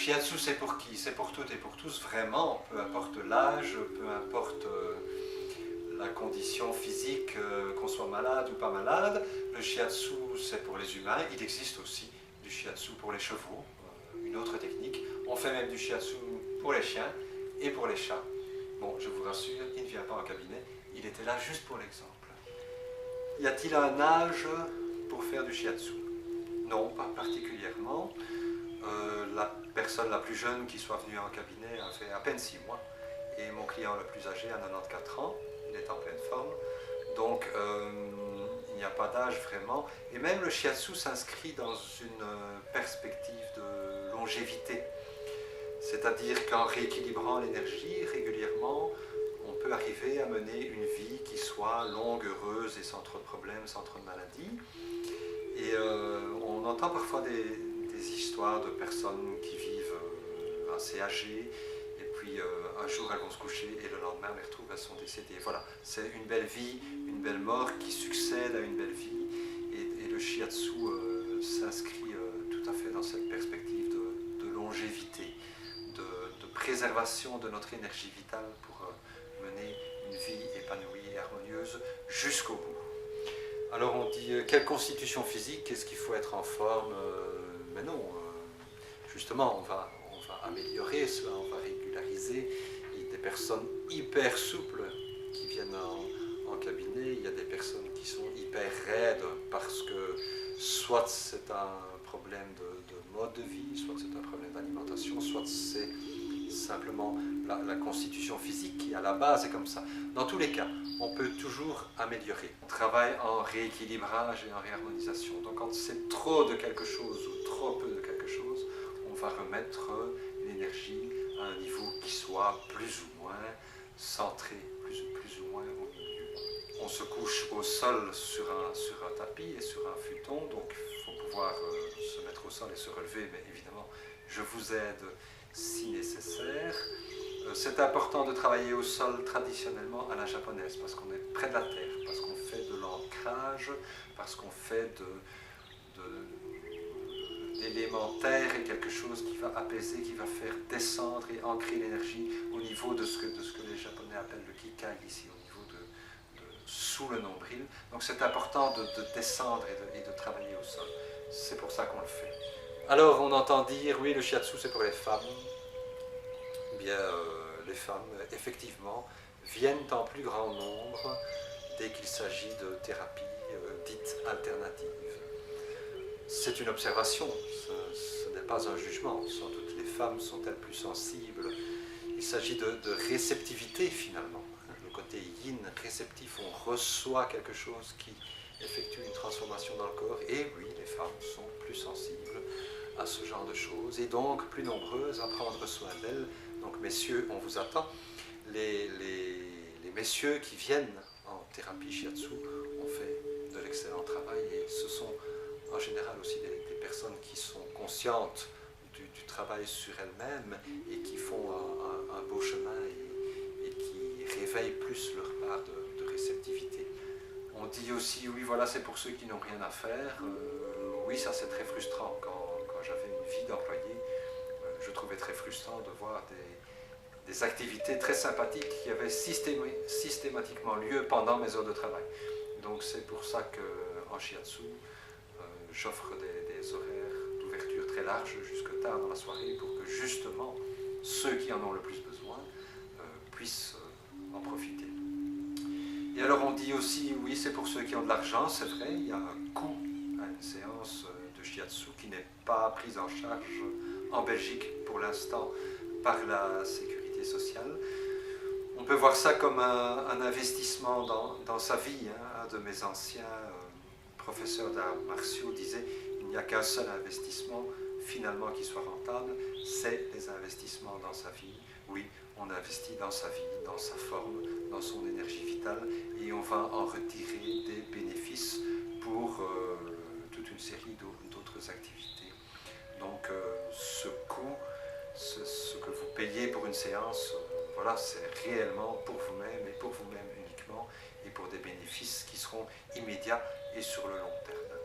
shiatsu, c'est pour qui? C'est pour toutes et pour tous, vraiment, peu importe l'âge, peu importe la condition physique, qu'on soit malade ou pas malade. Le shiatsu, c'est pour les humains. Il existe aussi du shiatsu pour les chevaux, une autre technique. On fait même du shiatsu pour les chiens et pour les chats. Bon, je vous rassure, il ne vient pas en cabinet, il était là juste pour l'exemple. Y a-t-il un âge pour faire du shiatsu? Non, pas particulièrement. La personne la plus jeune qui soit venue en cabinet a fait à peine 6 mois, et mon client le plus âgé a 94 ans, il est en pleine forme. Donc il n'y a pas d'âge vraiment, et même le shiatsu s'inscrit dans une perspective de longévité. C'est-à-dire qu'en rééquilibrant l'énergie régulièrement, on peut arriver à mener une vie qui soit longue, heureuse et sans trop de problèmes, sans trop de maladies. Et on entend parfois des histoires de personnes qui vivent assez âgées, et puis un jour elles vont se coucher et le lendemain on les retrouve, elles sont décédées. Voilà, c'est une belle vie, une belle mort qui succède à une belle vie, et le shiatsu s'inscrit tout à fait dans cette perspective de longévité, de préservation de notre énergie vitale pour mener une vie épanouie et harmonieuse jusqu'au bout. Alors on dit, quelle constitution physique, est-ce qu'il faut être en forme? Mais non, justement, on va améliorer cela, on va régulariser. Il y a des personnes hyper souples qui viennent en cabinet, il y a des personnes qui sont hyper raides parce que soit c'est un problème de mode de vie, soit c'est un problème d'alimentation, soit c'est simplement la constitution physique qui à la base est comme ça. Dans tous les cas, on peut toujours améliorer. On travaille en rééquilibrage et en réharmonisation. Donc quand c'est trop de quelque chose ou trop peu de quelque chose, on va remettre l'énergie à un niveau qui soit plus ou moins centré, plus ou moins au milieu. On se couche au sol sur un tapis et sur un futon, donc il faut pouvoir se mettre au sol et se relever, mais évidemment, je vous aide si nécessaire. C'est important de travailler au sol traditionnellement à la japonaise, parce qu'on est près de la terre, parce qu'on fait de l'ancrage, parce qu'on fait d'élémentaire et quelque chose qui va apaiser, qui va faire descendre et ancrer l'énergie au niveau de ce que les Japonais appellent le kikai, ici au niveau sous le nombril. Donc c'est important de descendre et de travailler au sol. C'est pour ça qu'on le fait. Alors on entend dire, oui, le shiatsu c'est pour les femmes. Eh bien, les femmes, effectivement, viennent en plus grand nombre dès qu'il s'agit de thérapies dites alternatives. C'est une observation, ce n'est pas un jugement. Sans doute les femmes sont-elles plus sensibles. Il s'agit de réceptivité finalement. Le côté yin, réceptif, on reçoit quelque chose qui effectue une transformation dans le corps. Et oui, les femmes sont plus sensibles à ce genre de choses, et donc plus nombreuses à prendre soin d'elles. Donc messieurs, on vous attend. Les messieurs qui viennent en thérapie shiatsu ont fait de l'excellent travail, et ce sont en général aussi des personnes qui sont conscientes du travail sur elles-mêmes et qui font un beau chemin et qui réveillent plus leur part de réceptivité. On dit aussi, oui, voilà, c'est pour ceux qui n'ont rien à faire. Oui, ça c'est très frustrant. Quand j'avais une vie d'employé, je trouvais très frustrant de voir des activités très sympathiques qui avaient systématiquement lieu pendant mes heures de travail. Donc c'est pour ça qu'en shiatsu, j'offre des horaires d'ouverture très larges jusque tard dans la soirée pour que justement ceux qui en ont le plus besoin puissent en profiter. Et alors on dit aussi, oui, c'est pour ceux qui ont de l'argent, c'est vrai, il y a un coût à une séance de shiatsu qui n'est pas prise en charge en Belgique pour l'instant par la sécurité sociale. On peut voir ça comme un investissement dans sa vie. Un de mes anciens professeurs d'arts martiaux disait, il n'y a qu'un seul investissement finalement qui soit rentable, c'est les investissements dans sa vie. Oui, on investit dans sa vie, dans sa forme, dans son énergie vitale, et on va en retirer des bénéfices pour toute une série d'autres activités. Donc ce coût, ce que vous payez pour une séance, voilà, c'est réellement pour vous-même et pour vous-même uniquement, et pour des bénéfices qui seront immédiats et sur le long terme.